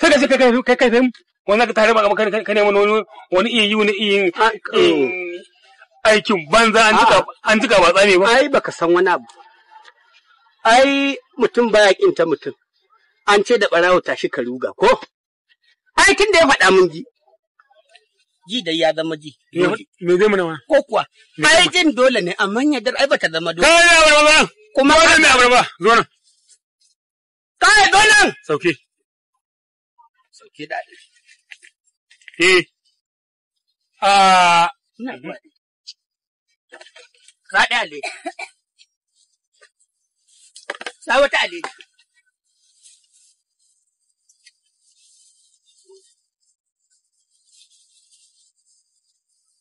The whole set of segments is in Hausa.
sai ka kai wannan ka tare ba ka ne wani iya yi wani iya aikin banza an jika ba tsane ba. Ai baka san wani abu. Ai mutum baya kinta mutum. An ce da barawo tashi ka ruga ko? Ai tun da ya faɗa mun ji. Ji da ya zama ji. Me zai mana wani? Ko kuwa? Ai jin dole ne amma yadda ai bata zama dole. Kai ya barba. Kuma kai ne barba. Zo nan. Kai zo nan. Sauke. Sauke da. Raɗe ale. Sa wata ale.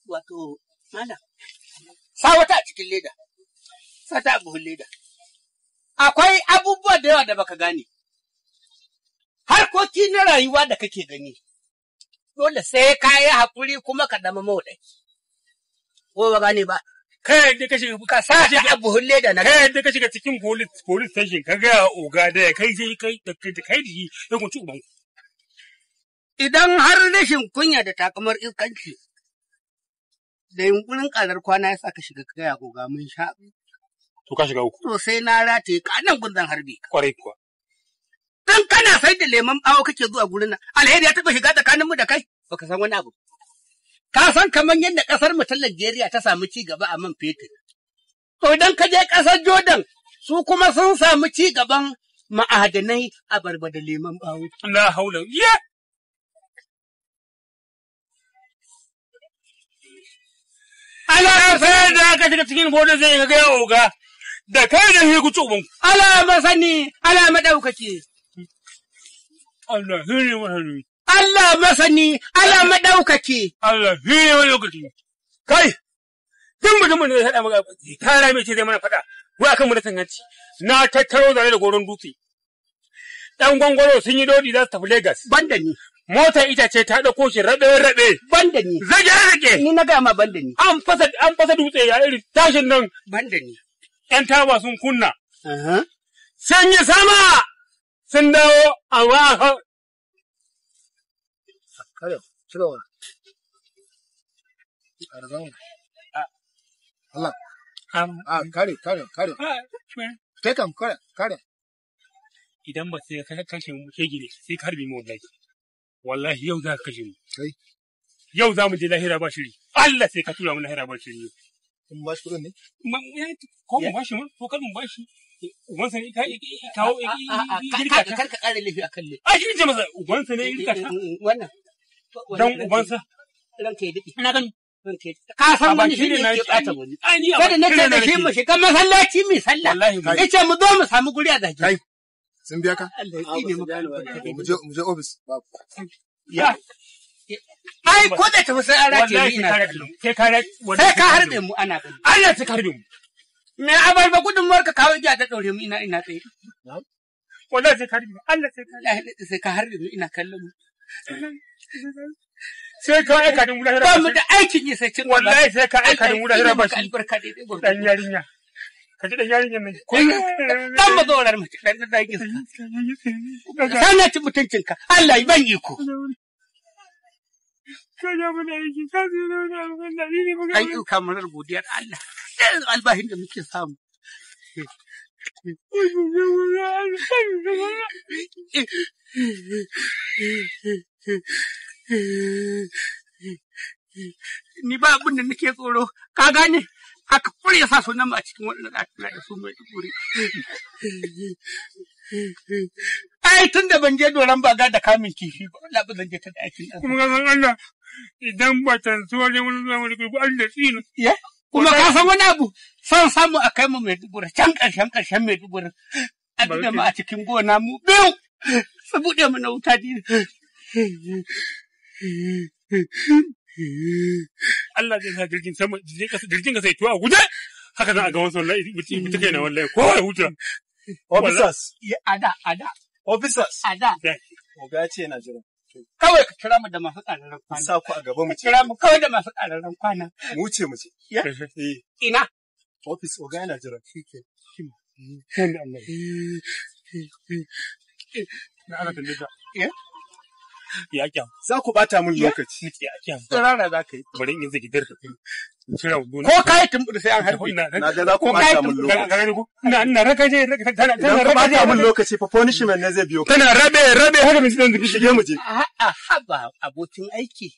Wato, mana, sa wata a cikin leda, sa ta a buhun leda. Akwai abubuwa da yawa da baka gane. Harkoki na rayuwa da kake gani. Dole sai ka yi haƙuri kuma ka zama mawaɗaki. Ko ba gane ba? Kai yadda ka shiga ka sa ta a buhun leda na. Kai yadda ka shiga cikin police station ka ga oga da kai sai kai da shi ya kunci uban. Idan har rashin kunya da takamar iskanci da yunkurin ƙarar kwana ya sa ka shiga ka gaya oga mun sha. To ka shiga uku. To sai na rataye ka nan gunzan harbi. Kwarai kuwa. Dan kana sai da lemon bawo kake zuwa gurin nan. Alheri ya taɓa shiga tsakaninmu da kai. Baka san wani abu. Ka san kamar yadda ƙasar mu ta Najeriya ta samu ci gaba a man fetur. To idan ka je ƙasar Jordan, su kuma sun samu ci gaban ma'adanai a barba da lemon bawo. La haula. Ya! Ala sai da aka shiga cikin bodin zai ga ya oga. Da kai da shi kuci uban. Ala masani, ala madaukaki. Allah hiri masani. Allah masani, ala madaukaki. Allah hiri madaukaki. Kai, duk mutumin da ya haɗa maka tara mai ce zai mana faɗa. Wai akan mu da tanganci. Na tattaro zare da goron dutse. Ɗan gwangwaro sun yi dodi za su tafi Legas. Banda ni. Motar itace ta ɗauko shi raɓe-raɓe. Banda ni. Zage-zage. Ni na gama banda ni. An fasa dutse ya iri tashin nan. Banda ni. ‘Yan taba sun kunna. Sun yi sama. Sun dawo a waha. Kare, cirowa. Allah. Kare. Kai kam, kare. Idan ba sai ka kashe mu shege ne, sai ka harbe mu wallahi. Wallahi yau za ka kashe mu. Yau za mu je lahira ba shiri. Allah sai ka tura mu lahira ba shiri. In ba shi kuɗin ne? Ko mu bashi ma, ko kar mu bashi. Ubansa ne kawo girka ta. Kar ka ƙara laifi a kan laifi. A shi ce masa ubansa ne girka ta. Wannan. Dan ubansa. Ranka ya daɗe. Ina gani. Ka san wani shi ne ke ɓata wani. Kada na ce da shi mu shiga masallaci mai sallah. Ya ce mu zo mu samu guri a zaki. Kai, sun biya ka? Allah ya tsine maka. Mu je ofis. Ya. Ai, ko da tafi sai an race mu ina. Sai ka harbe mu ana gani. Allah sai ka harbe mu. Me abarba gudunmuwar ka kawo giya ta ɗaure mu ina tsaye. Wallahi sai ka harbe mu. Allah sai ka harbe mu ina kallon mu. Sai ka aika da mu lahira. Ba mu da aikin yi sai cin. Wallahi sai ka aika da mu lahira ba shi. Albarka dai Dan yarinya. Ka ji dan yarinyar nan. Dan mazorar mace dan da dake. Sana ci mutuncinka. Allah ya ban iko. Kaja mana aiki, ka zira wani alƙalla, ni ne magana. Ai, kamar godiyar Allah. Albahin da muke samu. Ni ba abin da nake tsoro, ka gane? Haka kure ya sa sunan mu a cikin waɗannan ɗakuna da su mai tukuri. Ai, tun da ban je doron baga da kamun kifi ba, Allah ba zan je ta da aikin ɗan. Kuma ka san Allah, idan ba ta zuwa ne wani zuwa wani kurku Allah tsina. Ya? Kuma ka san wani abu, son samu a kai mu Maiduguri, can ƙarshen Maiduguri. A da mu a cikin gona mu biyu, su buɗe mu na wuta dini. Allah zai sa jirgin sama, jirgin ka sai tuwa a guje. Haka za a ga wasu wallahi, mutum kai na wallahi, ko ya huta. Officers. Ada. Officers. Ada. Oga ya ce yana jira. Kawai ka kira mu da masu ƙararren kwana. Sa ku a gaba mu ce. Kira mu kawai da masu ƙararren kwana. Mu ce. Ya? Ina. Office oga yana jira. Sai da Allah. Na ana tambaye ka. Ya? Ya kyam. Za ku bata min lokaci. Ya kyam. Tsirara za ka yi. Bari in zaki dirka. Cira gona. Ko ka yi tumbuɗu sai an harbe. Na ga za ku bata min lokaci. Na raka je tana Idan ku bata min lokaci fa punishment ne zai biyo. tana rabe haka mun dan zubi Shige mu je. A'a, haba abokin aiki.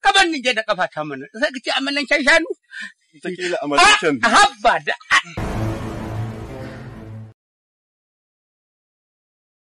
Ka bar ni je da kafa ta mana. Sai ka ce amalan can shanu. Wataƙila a matakin. Haba da